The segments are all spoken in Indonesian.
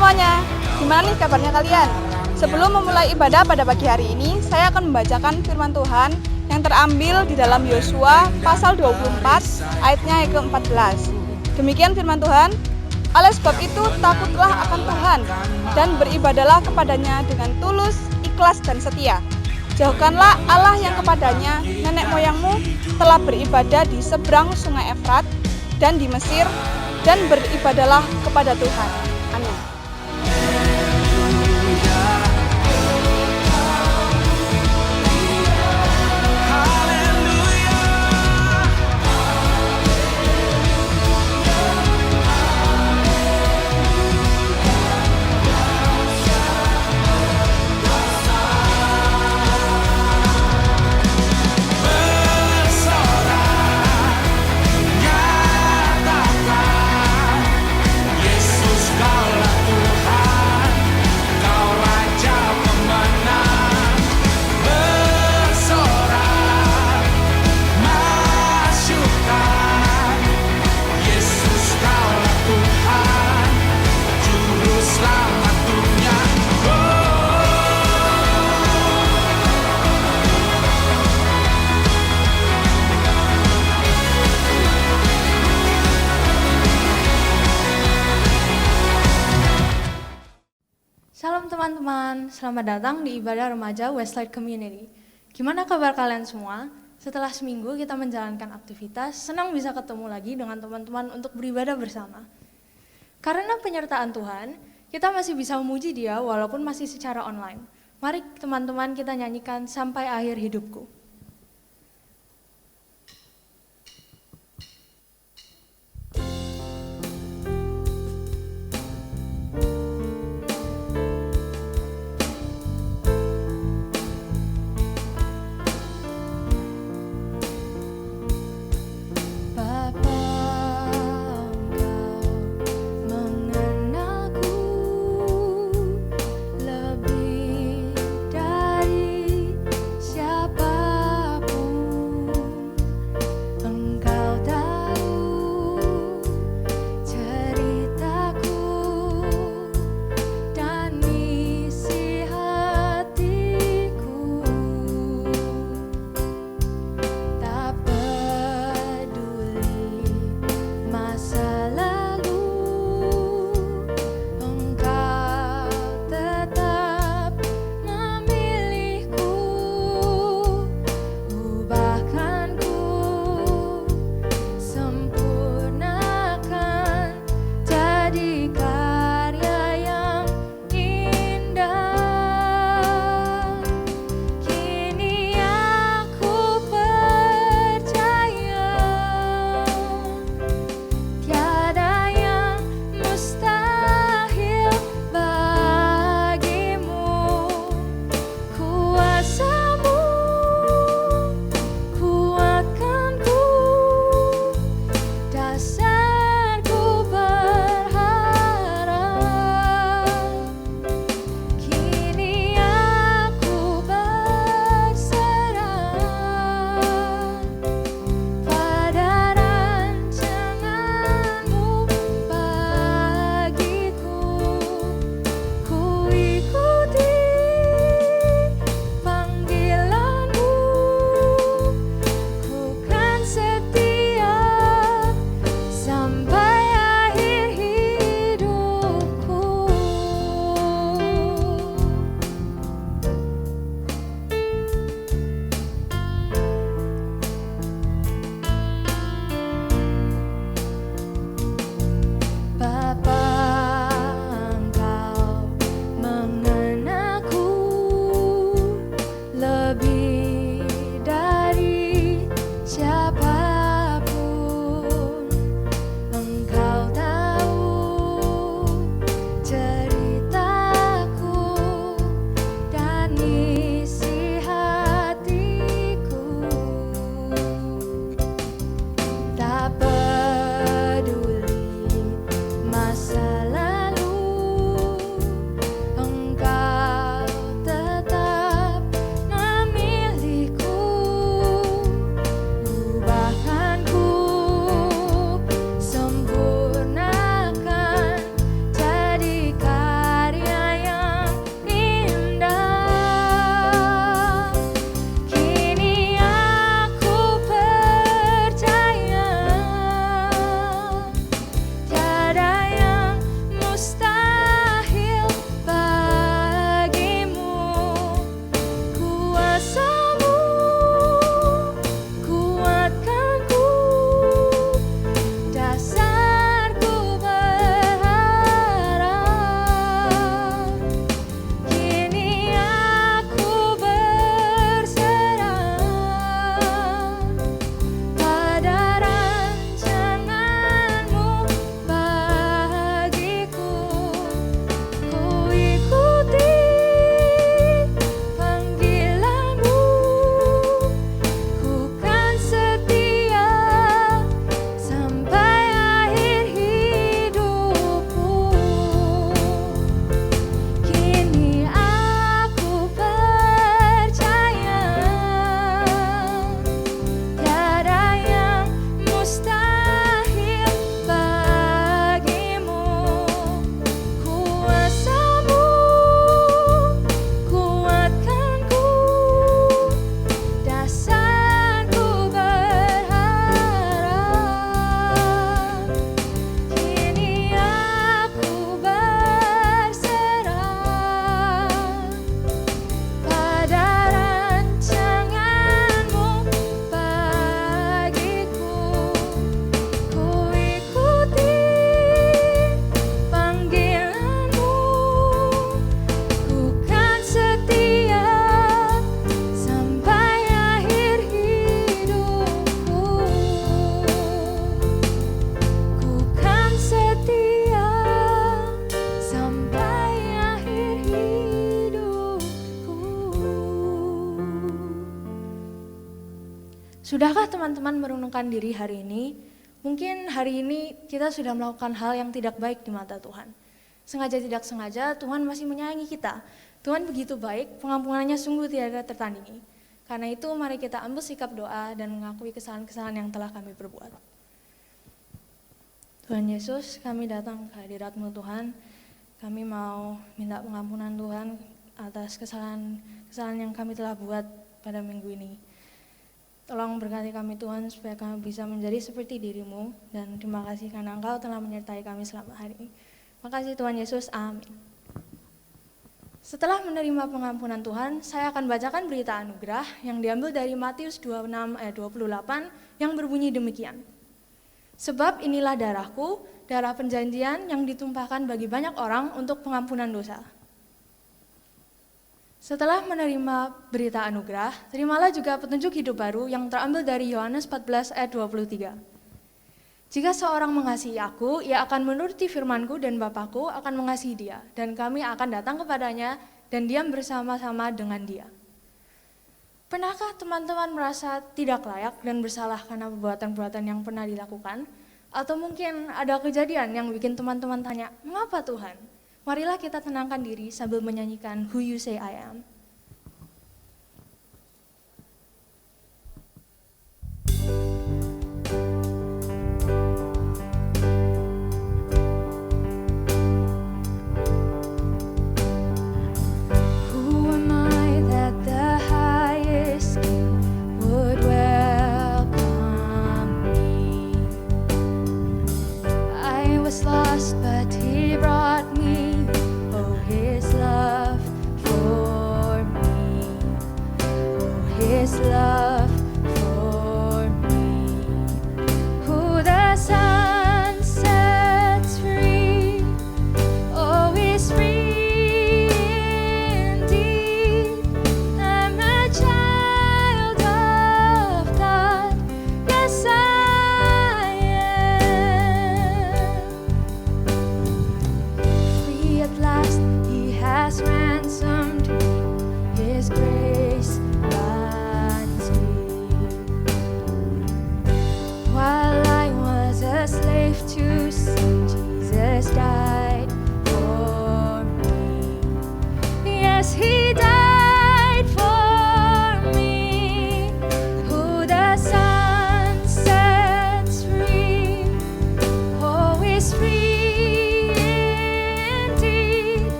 semuanya, gimana nih kabarnya kalian? Sebelum memulai ibadah pada pagi hari ini, saya akan membacakan firman Tuhan yang terambil di dalam Yosua pasal 24 ayatnya yang ke-14. Demikian firman Tuhan, oleh sebab itu takutlah akan Tuhan dan beribadalah kepadanya dengan tulus, ikhlas dan setia. Jauhkanlah Allah yang kepadanya nenek moyangmu telah beribadah di seberang sungai Efrat dan di Mesir, dan beribadalah kepada Tuhan. Amin. Shalom teman-teman, selamat datang di ibadah remaja Westlight Community. Gimana kabar kalian semua? Setelah seminggu kita menjalankan aktivitas, senang bisa ketemu lagi dengan teman-teman untuk beribadah bersama. Karena penyertaan Tuhan, kita masih bisa memuji Dia walaupun masih secara online. Mari teman-teman kita nyanyikan Sampai Akhir Hidupku. Lebih dari siapa Sudahkah teman-teman merenungkan diri hari ini? Mungkin hari ini kita sudah melakukan hal yang tidak baik di mata Tuhan. Sengaja tidak sengaja Tuhan masih menyayangi kita. Tuhan begitu baik, pengampunannya sungguh tidak tertandingi. Karena itu mari kita ambil sikap doa dan mengakui kesalahan-kesalahan yang telah kami perbuat. Tuhan Yesus, kami datang ke hadirat-Mu Tuhan. Kami mau minta pengampunan Tuhan atas kesalahan yang kami telah buat pada minggu ini. Tolong berkati kami Tuhan supaya kami bisa menjadi seperti diri-Mu, dan terima kasih karena Engkau telah menyertai kami selama hari ini. Terima kasih Tuhan Yesus, amin. Setelah menerima pengampunan Tuhan, saya akan bacakan berita anugerah yang diambil dari Matius 26 ayat 28 yang berbunyi demikian. Sebab inilah darahku, darah perjanjian yang ditumpahkan bagi banyak orang untuk pengampunan dosa. Setelah menerima berita anugerah, terimalah juga petunjuk hidup baru yang terambil dari Yohanes 14 ayat 23. Jika seorang mengasihi aku, ia akan menuruti firman-Ku dan Bapa-Ku akan mengasihi dia, dan kami akan datang kepadanya dan diam bersama-sama dengan dia. Pernahkah teman-teman merasa tidak layak dan bersalah karena perbuatan-perbuatan yang pernah dilakukan? Atau mungkin ada kejadian yang bikin teman-teman tanya, mengapa Tuhan? Marilah kita tenangkan diri sambil menyanyikan Who You Say I Am.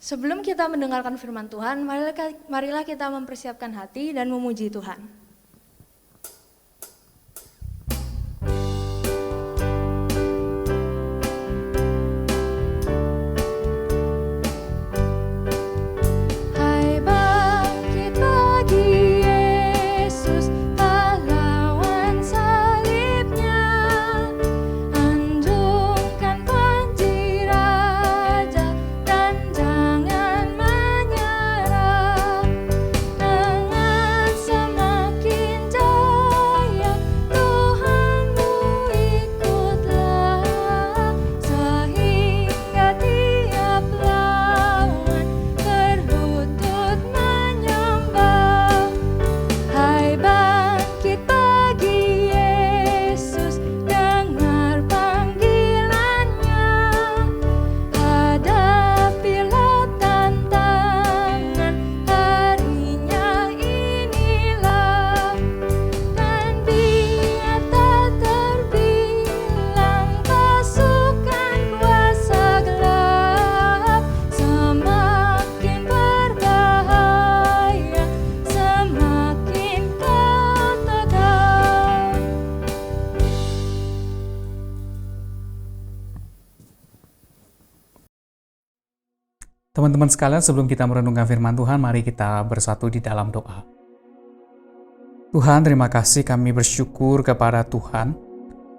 Sebelum kita mendengarkan firman Tuhan, marilah kita mempersiapkan hati dan memuji Tuhan. Teman-teman sekalian, sebelum kita merenungkan firman Tuhan, mari kita bersatu di dalam doa. Tuhan, terima kasih, kami bersyukur kepada Tuhan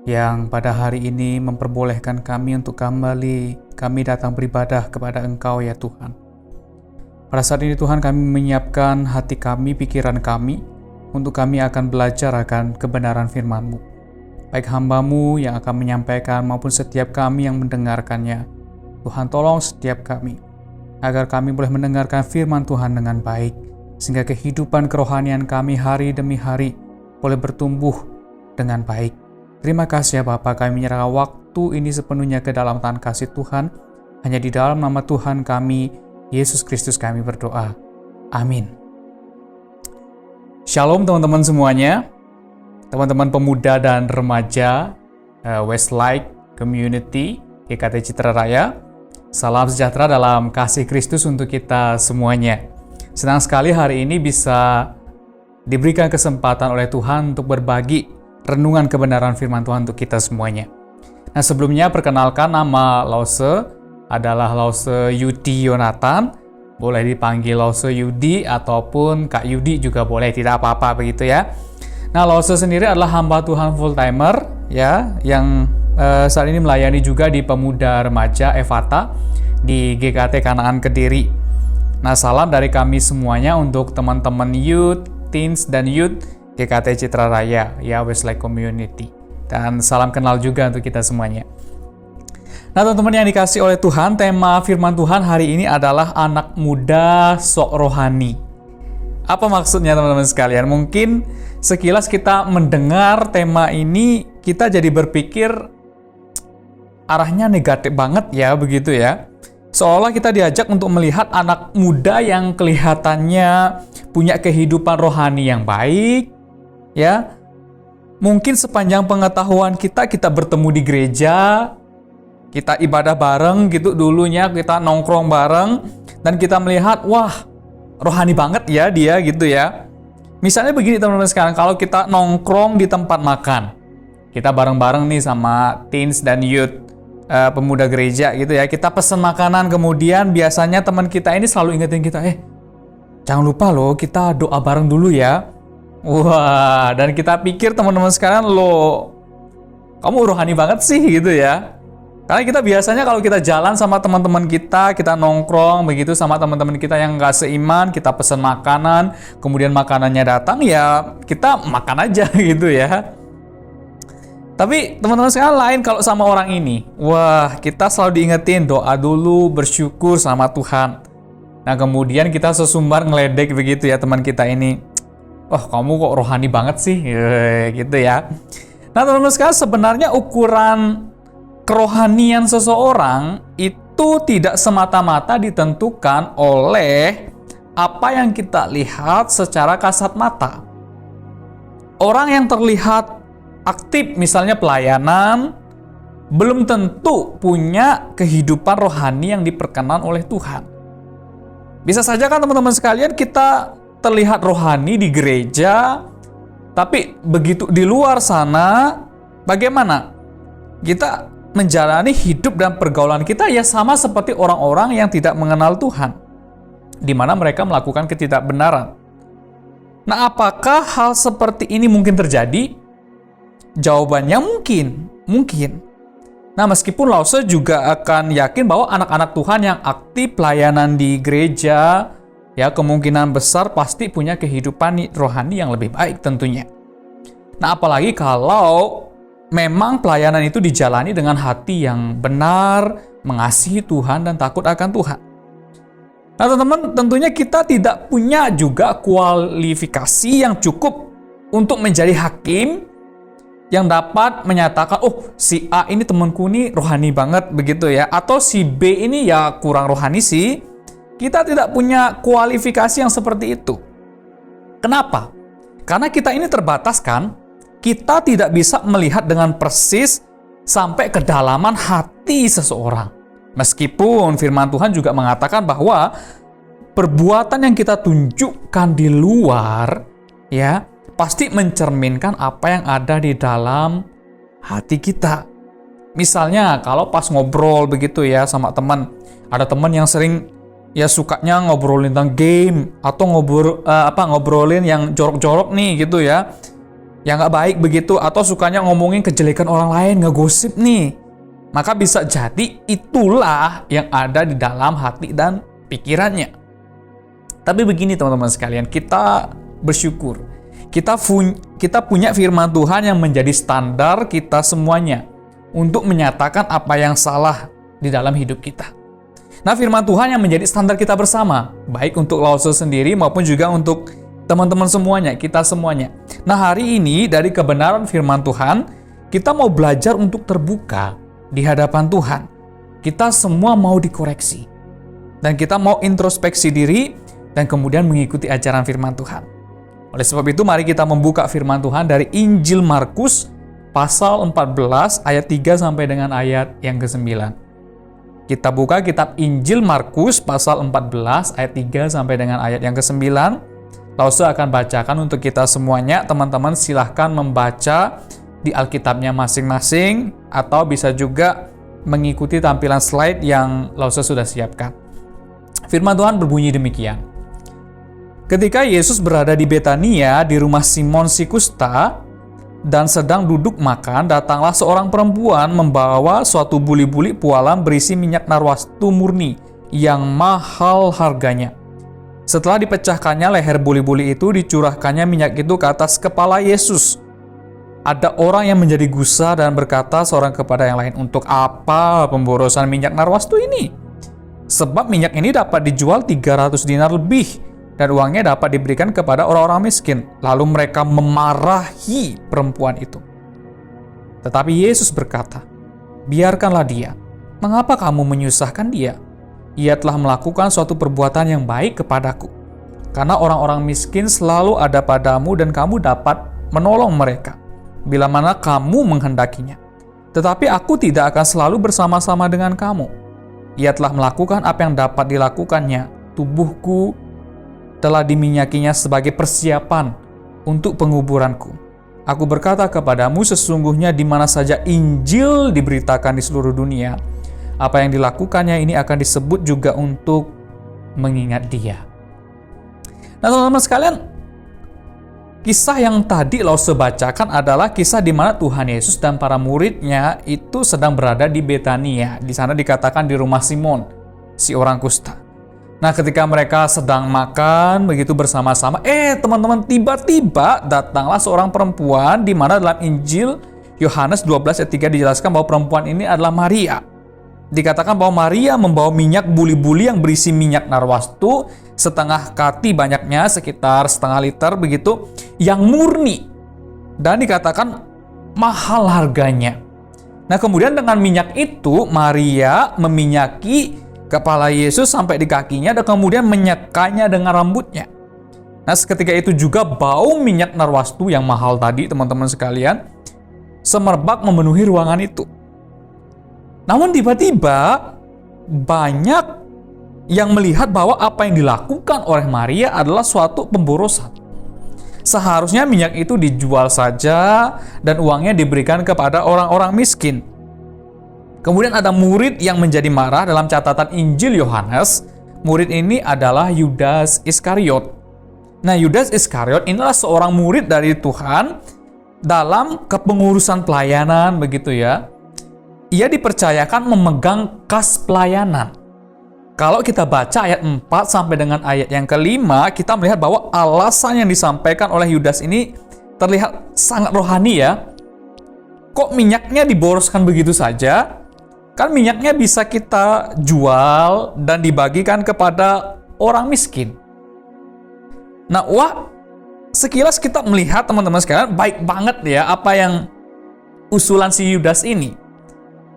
yang pada hari ini memperbolehkan kami untuk kami datang beribadah kepada Engkau ya Tuhan. Pada saat ini Tuhan, kami menyiapkan hati kami, pikiran kami, untuk kami akan belajar akan kebenaran firman-Mu. Baik hamba-Mu yang akan menyampaikan maupun setiap kami yang mendengarkannya. Tuhan, tolong setiap kami, agar kami boleh mendengarkan firman Tuhan dengan baik, sehingga kehidupan kerohanian kami hari demi hari boleh bertumbuh dengan baik. Terima kasih ya Bapa, kami menyerahkan waktu ini sepenuhnya ke dalam tangan kasih Tuhan. Hanya di dalam nama Tuhan kami, Yesus Kristus kami berdoa. Amin. Shalom teman-teman semuanya, teman-teman pemuda dan remaja Westlight Community GKT Citra Raya. Salam sejahtera dalam kasih Kristus untuk kita semuanya. Senang sekali hari ini bisa diberikan kesempatan oleh Tuhan untuk berbagi renungan kebenaran firman Tuhan untuk kita semuanya. Nah, sebelumnya perkenalkan, nama Lause adalah Lause Yudi Yonatan. Boleh dipanggil Lause Yudi ataupun Kak Yudi juga boleh, tidak apa-apa begitu ya. Nah, Lause sendiri adalah hamba Tuhan full timer ya, yang saat ini melayani juga di Pemuda Remaja Evata di GKT Kanaan Kediri. Nah, salam dari kami semuanya untuk teman-teman youth, teens, dan youth GKT Citra Raya ya, Westlight Community. Dan salam kenal juga untuk kita semuanya. Nah, teman-teman yang dikasih oleh Tuhan, tema firman Tuhan hari ini adalah anak muda sok rohani. Apa maksudnya teman-teman sekalian? Mungkin sekilas kita mendengar tema ini, kita jadi berpikir arahnya negatif banget ya, begitu ya. Seolah kita diajak untuk melihat anak muda yang kelihatannya punya kehidupan rohani yang baik, ya. Mungkin sepanjang pengetahuan kita bertemu di gereja, kita ibadah bareng gitu dulunya, kita nongkrong bareng, dan kita melihat, wah, rohani banget ya dia gitu ya. Misalnya begini teman-teman sekarang, kalau kita nongkrong di tempat makan, kita bareng-bareng nih sama teens dan youth, pemuda gereja gitu ya, kita pesen makanan, kemudian biasanya teman kita ini selalu ingetin kita, jangan lupa loh kita doa bareng dulu ya. Wah, dan kita pikir teman-teman sekarang, loh, kamu rohani banget sih gitu ya. Karena kita biasanya kalau kita jalan sama teman-teman kita nongkrong begitu sama teman-teman kita yang gak seiman, kita pesen makanan, kemudian makanannya datang, ya kita makan aja gitu ya. Tapi teman-teman sekalian, lain kalau sama orang ini. Wah, kita selalu diingetin doa dulu, bersyukur sama Tuhan. Nah, kemudian kita sesumbar ngeledek begitu ya teman kita ini. Oh, kamu kok rohani banget sih, gitu ya. Nah, teman-teman sekalian, sebenarnya ukuran kerohanian seseorang itu tidak semata-mata ditentukan oleh apa yang kita lihat secara kasat mata. Orang yang terlihat aktif misalnya pelayanan, belum tentu punya kehidupan rohani yang diperkenan oleh Tuhan. Bisa saja kan teman-teman sekalian, kita terlihat rohani di gereja, tapi begitu di luar sana, bagaimana? Kita menjalani hidup dan pergaulan kita ya sama seperti orang-orang yang tidak mengenal Tuhan, di mana mereka melakukan ketidakbenaran. Nah, apakah hal seperti ini mungkin terjadi? Jawabannya mungkin. Nah, meskipun Lause juga akan yakin bahwa anak-anak Tuhan yang aktif pelayanan di gereja, ya kemungkinan besar pasti punya kehidupan rohani yang lebih baik tentunya. Nah, apalagi kalau memang pelayanan itu dijalani dengan hati yang benar, mengasihi Tuhan dan takut akan Tuhan. Nah, teman-teman, tentunya kita tidak punya juga kualifikasi yang cukup untuk menjadi hakim yang dapat menyatakan, oh si A ini temanku nih rohani banget begitu ya, atau si B ini ya kurang rohani sih. Kita tidak punya kualifikasi yang seperti itu. Kenapa? Karena kita ini terbatas kan, kita tidak bisa melihat dengan persis sampai kedalaman hati seseorang. Meskipun firman Tuhan juga mengatakan bahwa perbuatan yang kita tunjukkan di luar ya pasti mencerminkan apa yang ada di dalam hati kita. Misalnya kalau pas ngobrol begitu ya sama teman, ada teman yang sering ya sukanya ngobrolin tentang game atau ngobrolin yang jorok-jorok nih gitu ya, yang nggak baik begitu, atau sukanya ngomongin kejelekan orang lain, ngegosip nih, maka bisa jadi itulah yang ada di dalam hati dan pikirannya. Tapi begini teman-teman sekalian, kita bersyukur kita punya firman Tuhan yang menjadi standar kita semuanya untuk menyatakan apa yang salah di dalam hidup kita. Nah, firman Tuhan yang menjadi standar kita bersama, baik untuk Lause sendiri maupun juga untuk teman-teman semuanya, kita semuanya. Nah, hari ini dari kebenaran firman Tuhan, kita mau belajar untuk terbuka di hadapan Tuhan. Kita semua mau dikoreksi. Dan kita mau introspeksi diri dan kemudian mengikuti ajaran firman Tuhan. Oleh sebab itu, mari kita membuka firman Tuhan dari Injil Markus pasal 14 ayat 3 sampai dengan ayat yang ke-9. Kita buka kitab Injil Markus pasal 14 ayat 3 sampai dengan ayat yang ke-9. Lause akan bacakan untuk kita semuanya. Teman-teman silahkan membaca di Alkitabnya masing-masing atau bisa juga mengikuti tampilan slide yang Lause sudah siapkan. Firman Tuhan berbunyi demikian. Ketika Yesus berada di Betania di rumah Simon si Kusta dan sedang duduk makan, datanglah seorang perempuan membawa suatu buli-buli pualam berisi minyak narwastu murni yang mahal harganya. Setelah dipecahkannya leher buli-buli itu, dicurahkannya minyak itu ke atas kepala Yesus. Ada orang yang menjadi gusar dan berkata seorang kepada yang lain, "Untuk apa pemborosan minyak narwastu ini? Sebab minyak ini dapat dijual 300 dinar lebih dan uangnya dapat diberikan kepada orang-orang miskin." Lalu mereka memarahi perempuan itu. Tetapi Yesus berkata, "Biarkanlah dia. Mengapa kamu menyusahkan dia? Ia telah melakukan suatu perbuatan yang baik kepadaku. Karena orang-orang miskin selalu ada padamu dan kamu dapat menolong mereka bila mana kamu menghendakinya. Tetapi aku tidak akan selalu bersama-sama dengan kamu. Ia telah melakukan apa yang dapat dilakukannya. Tubuhku telah diminyakinya sebagai persiapan untuk penguburanku. Aku berkata kepadamu, sesungguhnya di mana saja Injil diberitakan di seluruh dunia, apa yang dilakukannya ini akan disebut juga untuk mengingat dia." Nah, teman-teman sekalian, kisah yang tadi Lause bacakan adalah kisah di mana Tuhan Yesus dan para muridnya itu sedang berada di Betania. Di sana dikatakan di rumah Simon, si orang kusta. Nah, ketika mereka sedang makan begitu bersama-sama, teman-teman, tiba-tiba datanglah seorang perempuan di mana dalam Injil Yohanes 12 ayat 3 dijelaskan bahwa perempuan ini adalah Maria. Dikatakan bahwa Maria membawa minyak buli-buli yang berisi minyak narwastu setengah kati banyaknya, sekitar setengah liter begitu, yang murni. Dan dikatakan mahal harganya. Nah, kemudian dengan minyak itu Maria meminyaki kepala Yesus sampai di kakinya dan kemudian menyekanya dengan rambutnya. Nah, seketika itu juga bau minyak narwastu yang mahal tadi, teman-teman sekalian, semerbak memenuhi ruangan itu. Namun tiba-tiba banyak yang melihat bahwa apa yang dilakukan oleh Maria adalah suatu pemborosan. Seharusnya minyak itu dijual saja dan uangnya diberikan kepada orang-orang miskin. Kemudian ada murid yang menjadi marah. Dalam catatan Injil Yohanes, murid ini adalah Yudas Iskariot. Nah, Yudas Iskariot inilah seorang murid dari Tuhan dalam kepengurusan pelayanan begitu ya. Ia dipercayakan memegang kas pelayanan. Kalau kita baca ayat 4 sampai dengan ayat yang ke-5, kita melihat bahwa alasan yang disampaikan oleh Yudas ini terlihat sangat rohani ya. Kok minyaknya diboroskan begitu saja? Kan minyaknya bisa kita jual dan dibagikan kepada orang miskin. Nah, sekilas kita melihat teman-teman sekalian, baik banget ya apa yang usulan si Yudas ini.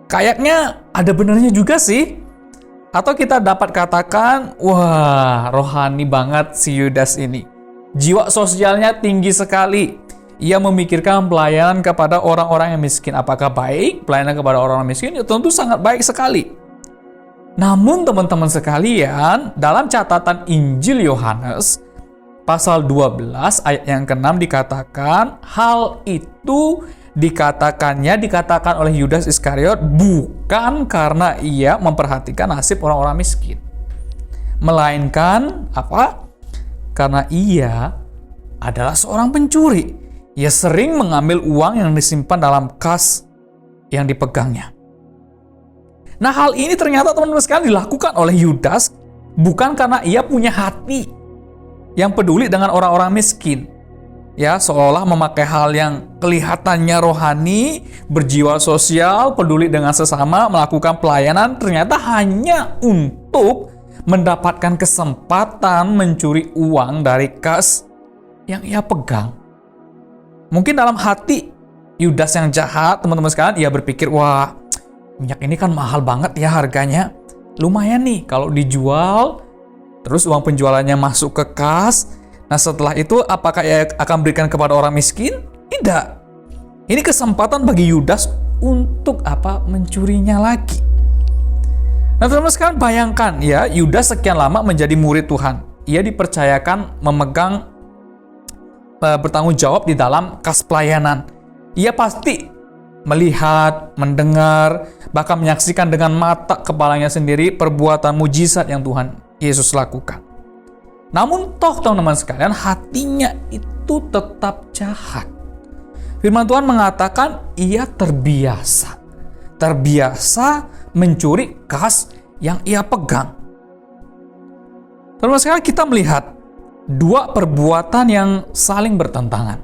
Kayaknya ada benarnya juga sih. Atau kita dapat katakan, wah, rohani banget si Yudas ini. Jiwa sosialnya tinggi sekali. Ia memikirkan pelayanan kepada orang-orang yang miskin. Apakah baik pelayanan kepada orang miskin? Ya, tentu sangat baik sekali. Namun teman-teman sekalian, dalam catatan Injil Yohanes pasal 12 ayat yang ke-6 dikatakan, hal itu dikatakan oleh Yudas Iskariot bukan karena ia memperhatikan nasib orang-orang miskin. melainkan apa? Karena ia adalah seorang pencuri. Ia sering mengambil uang yang disimpan dalam kas yang dipegangnya. Nah, hal ini ternyata teman-teman sekalian dilakukan oleh Yudas bukan karena ia punya hati yang peduli dengan orang-orang miskin. Ya, seolah memakai hal yang kelihatannya rohani, berjiwa sosial, peduli dengan sesama, melakukan pelayanan, ternyata hanya untuk mendapatkan kesempatan mencuri uang dari kas yang ia pegang. Mungkin dalam hati Yudas yang jahat, teman-teman sekalian, ia berpikir, wah, minyak ini kan mahal banget ya harganya. Lumayan nih kalau dijual, terus uang penjualannya masuk ke kas. Nah, setelah itu apakah ia akan berikan kepada orang miskin? Tidak. Ini kesempatan bagi Yudas untuk apa? Mencurinya lagi. Nah, teman-teman sekalian, bayangkan ya, Yudas sekian lama menjadi murid Tuhan. Ia dipercayakan memegang bertanggung jawab di dalam kas pelayanan. Ia pasti melihat, mendengar, bahkan menyaksikan dengan mata kepalanya sendiri perbuatan mujizat yang Tuhan Yesus lakukan. Namun toh teman-teman sekalian, hatinya itu tetap jahat. Firman Tuhan mengatakan ia terbiasa mencuri kas yang ia pegang. Teman-teman sekalian, kita melihat dua perbuatan yang saling bertentangan.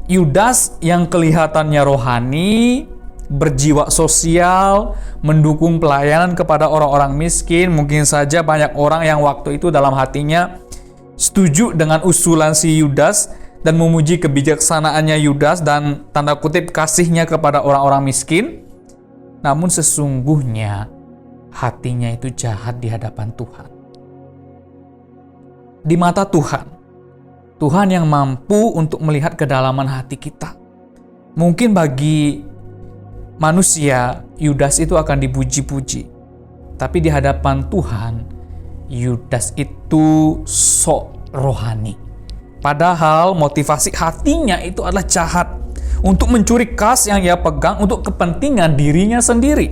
Yudas yang kelihatannya rohani, berjiwa sosial, mendukung pelayanan kepada orang-orang miskin. Mungkin saja banyak orang yang waktu itu dalam hatinya setuju dengan usulan si Yudas dan memuji kebijaksanaannya Yudas dan tanda kutip kasihnya kepada orang-orang miskin. Namun sesungguhnya hatinya itu jahat di hadapan Tuhan. Di mata Tuhan, Tuhan yang mampu untuk melihat kedalaman hati kita. Mungkin bagi manusia, Yudas itu akan dipuji-puji. Tapi di hadapan Tuhan, Yudas itu sok rohani. Padahal motivasi hatinya itu adalah jahat. Untuk mencuri kas yang ia pegang untuk kepentingan dirinya sendiri.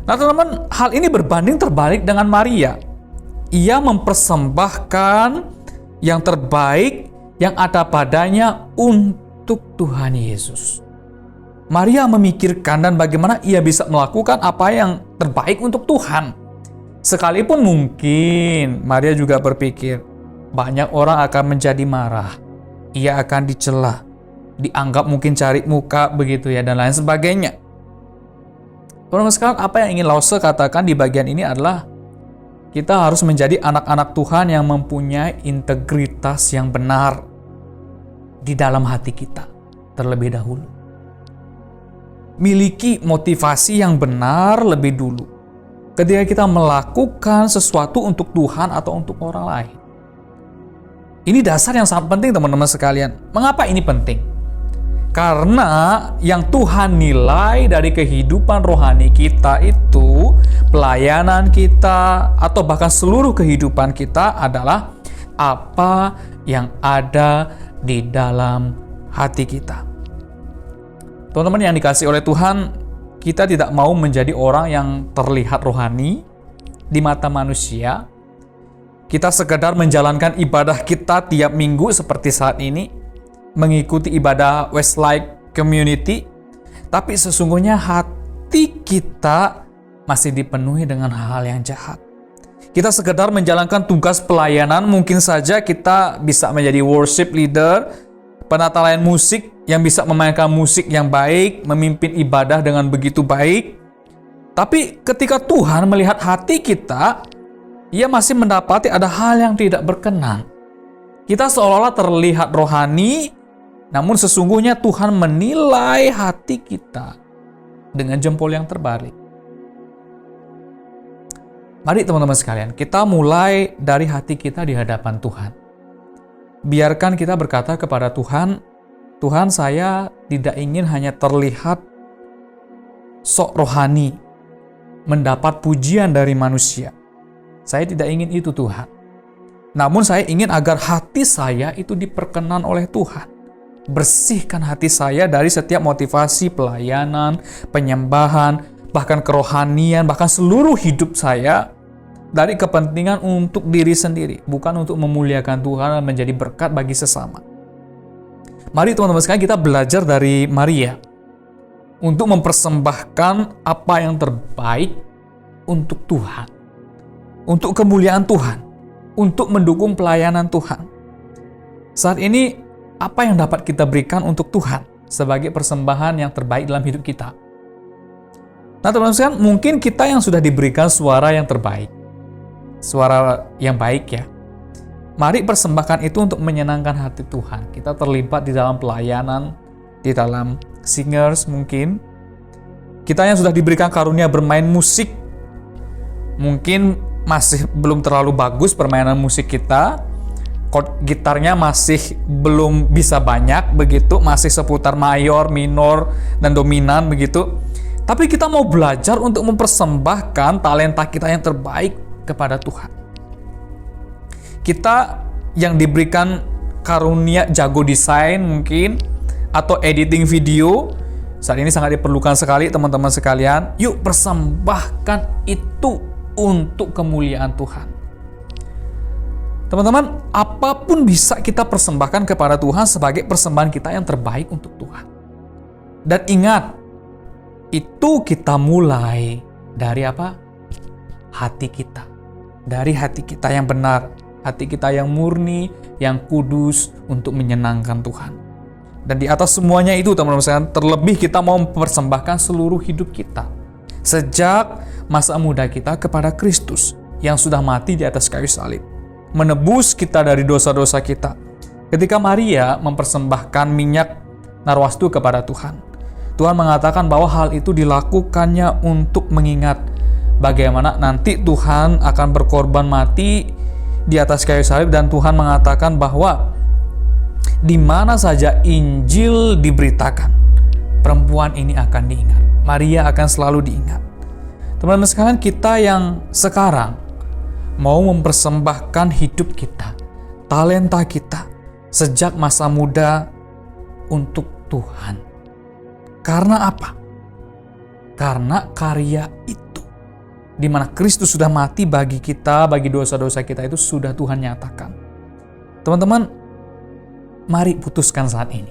Nah teman-teman, hal ini berbanding terbalik dengan Maria. Ia mempersembahkan yang terbaik yang ada padanya untuk Tuhan Yesus. Maria memikirkan dan bagaimana ia bisa melakukan apa yang terbaik untuk Tuhan. Sekalipun mungkin Maria juga berpikir, banyak orang akan menjadi marah. Ia akan dicela, dianggap mungkin cari muka begitu ya, dan lain sebagainya. Teman-teman sekalian, apa yang ingin Lause katakan di bagian ini adalah kita harus menjadi anak-anak Tuhan yang mempunyai integritas yang benar di dalam hati kita terlebih dahulu. Miliki motivasi yang benar lebih dulu ketika kita melakukan sesuatu untuk Tuhan atau untuk orang lain. Ini dasar yang sangat penting teman-teman sekalian. Mengapa ini penting? Karena yang Tuhan nilai dari kehidupan rohani kita itu, pelayanan kita, atau bahkan seluruh kehidupan kita adalah apa yang ada di dalam hati kita. Teman-teman yang dikasihi oleh Tuhan, kita tidak mau menjadi orang yang terlihat rohani di mata manusia. Kita sekedar menjalankan ibadah kita tiap minggu seperti saat ini, mengikuti ibadah Westlight Community, tapi sesungguhnya hati kita masih dipenuhi dengan hal-hal yang jahat. Kita sekedar menjalankan tugas pelayanan, mungkin saja kita bisa menjadi worship leader, penata layan musik yang bisa memainkan musik yang baik, memimpin ibadah dengan begitu baik. Tapi ketika Tuhan melihat hati kita, Ia masih mendapati ada hal yang tidak berkenan. Kita seolah-olah terlihat rohani, namun sesungguhnya Tuhan menilai hati kita dengan jempol yang terbalik. Mari teman-teman sekalian, kita mulai dari hati kita di hadapan Tuhan. Biarkan kita berkata kepada Tuhan, Tuhan, saya tidak ingin hanya terlihat sok rohani, mendapat pujian dari manusia. Saya tidak ingin itu Tuhan. Namun saya ingin agar hati saya itu diperkenan oleh Tuhan. Bersihkan hati saya dari setiap motivasi pelayanan, penyembahan, bahkan kerohanian, bahkan seluruh hidup saya dari kepentingan untuk diri sendiri, bukan untuk memuliakan Tuhan dan menjadi berkat bagi sesama. Mari teman-teman sekalian kita belajar dari Maria untuk mempersembahkan apa yang terbaik untuk Tuhan, untuk kemuliaan Tuhan, untuk mendukung pelayanan Tuhan. Saat ini, apa yang dapat kita berikan untuk Tuhan sebagai persembahan yang terbaik dalam hidup kita? Nah teman-teman sekalian, mungkin kita yang sudah diberikan suara yang terbaik, suara yang baik ya. Mari persembahkan itu untuk menyenangkan hati Tuhan. Kita terlibat di dalam pelayanan, di dalam singers mungkin. Kita yang sudah diberikan karunia bermain musik, mungkin masih belum terlalu bagus permainan musik kita. Chord gitarnya masih belum bisa banyak begitu, masih seputar mayor, minor, dan dominan begitu. Tapi kita mau belajar untuk mempersembahkan talenta kita yang terbaik kepada Tuhan. Kita yang diberikan karunia jago desain mungkin, atau editing video, saat ini sangat diperlukan sekali teman-teman sekalian. Yuk persembahkan itu untuk kemuliaan Tuhan. Teman-teman, apapun bisa kita persembahkan kepada Tuhan sebagai persembahan kita yang terbaik untuk Tuhan. Dan ingat, itu kita mulai dari apa? Hati kita. Dari hati kita yang benar, hati kita yang murni, yang kudus untuk menyenangkan Tuhan. Dan di atas semuanya itu teman-teman sekalian, terlebih kita mau mempersembahkan seluruh hidup kita sejak masa muda kita kepada Kristus yang sudah mati di atas kayu salib, menebus kita dari dosa-dosa kita. Ketika Maria mempersembahkan minyak narwastu kepada Tuhan, Tuhan mengatakan bahwa hal itu dilakukannya untuk mengingat bagaimana nanti Tuhan akan berkorban mati di atas kayu salib, dan Tuhan mengatakan bahwa di mana saja Injil diberitakan, perempuan ini akan diingat. Maria akan selalu diingat. Teman-teman sekalian, kita yang sekarang mau mempersembahkan hidup kita, talenta kita sejak masa muda untuk Tuhan. Karena apa? Karena karya itu, di mana Kristus sudah mati bagi kita, bagi dosa-dosa kita itu sudah Tuhan nyatakan. Teman-teman, mari putuskan saat ini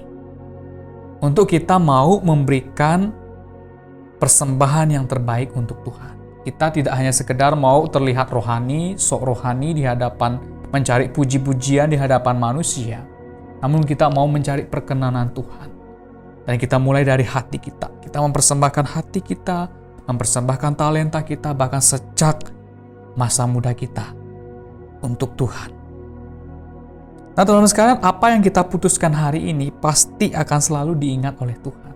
untuk kita mau memberikan persembahan yang terbaik untuk Tuhan. Kita tidak hanya sekedar mau terlihat rohani, sok rohani di hadapan, mencari puji-pujian di hadapan manusia, namun kita mau mencari perkenanan Tuhan. Dan kita mulai dari hati kita. Kita mempersembahkan hati kita, mempersembahkan talenta kita, bahkan sejak masa muda kita untuk Tuhan. Nah teman-teman sekalian, apa yang kita putuskan hari ini pasti akan selalu diingat oleh Tuhan.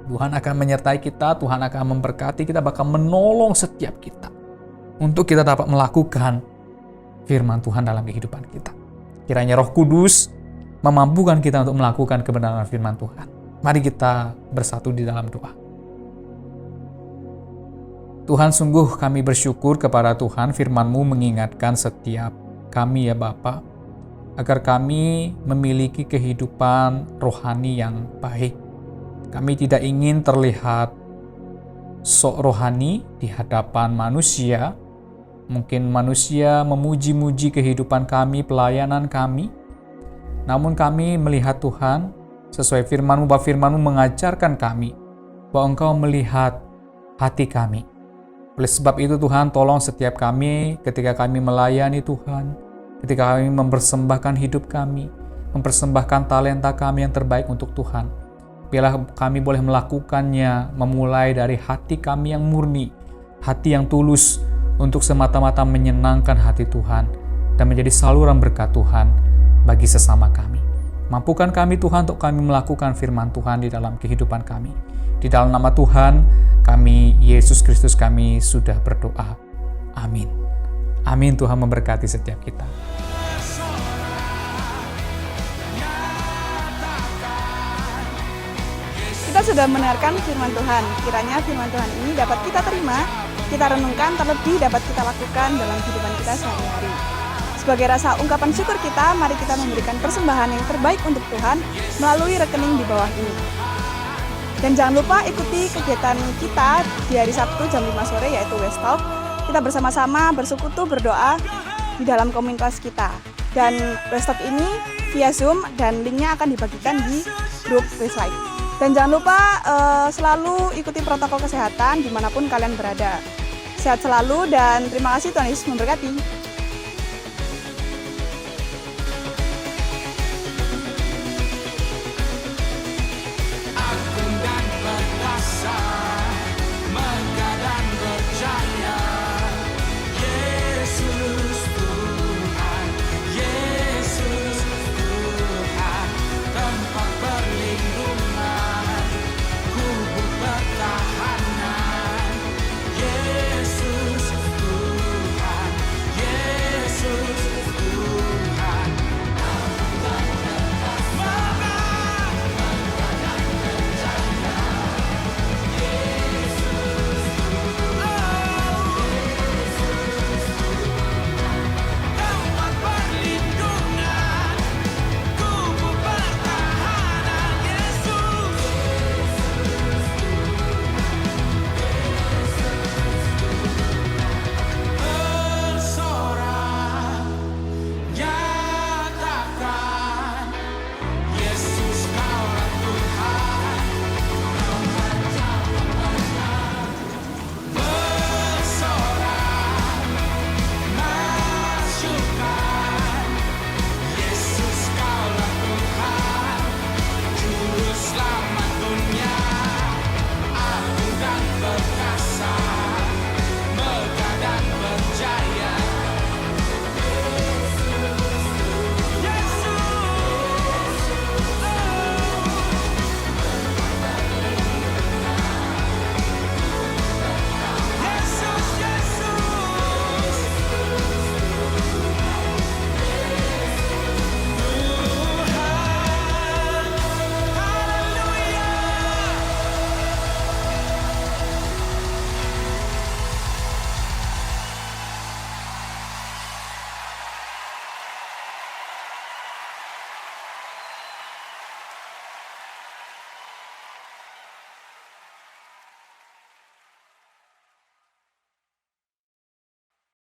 Tuhan akan menyertai kita, Tuhan akan memberkati kita, bahkan menolong setiap kita untuk kita dapat melakukan firman Tuhan dalam kehidupan kita. Kiranya Roh Kudus memampukan kita untuk melakukan kebenaran firman Tuhan. Mari kita bersatu di dalam doa. Tuhan, sungguh kami bersyukur kepada Tuhan, firman-Mu mengingatkan setiap kami ya Bapa, agar kami memiliki kehidupan rohani yang baik. Kami tidak ingin terlihat sok rohani di hadapan manusia. Mungkin manusia memuji-muji kehidupan kami, pelayanan kami. Namun kami melihat Tuhan, sesuai firman-Mu, bahwa firman-Mu mengajarkan kami bahwa Engkau melihat hati kami. Oleh sebab itu Tuhan, tolong setiap kami ketika kami melayani Tuhan, ketika kami mempersembahkan hidup kami, mempersembahkan talenta kami yang terbaik untuk Tuhan. Biarlah kami boleh melakukannya memulai dari hati kami yang murni, hati yang tulus untuk semata-mata menyenangkan hati Tuhan dan menjadi saluran berkat Tuhan bagi sesama kami. Mampukan kami Tuhan untuk kami melakukan firman Tuhan di dalam kehidupan kami. Di dalam nama Tuhan kami, Yesus Kristus kami sudah berdoa. Amin. Amin. Tuhan memberkati setiap kita. Kita sudah mendengarkan firman Tuhan. Kiranya firman Tuhan ini dapat kita terima, kita renungkan, terlebih dapat kita lakukan dalam kehidupan kita sehari-hari. Sebagai rasa ungkapan syukur kita, mari kita memberikan persembahan yang terbaik untuk Tuhan melalui rekening di bawah ini. Dan jangan lupa ikuti kegiatan kita di hari Sabtu jam 5 sore yaitu West Talk. kita bersama-sama bersekutu berdoa di dalam komunitas kita. Dan Westlight ini via Zoom dan linknya akan dibagikan di grup Westlight. Dan jangan lupa selalu ikuti protokol kesehatan dimanapun kalian berada. Sehat selalu dan terima kasih, Tuhan Yesus memberkati.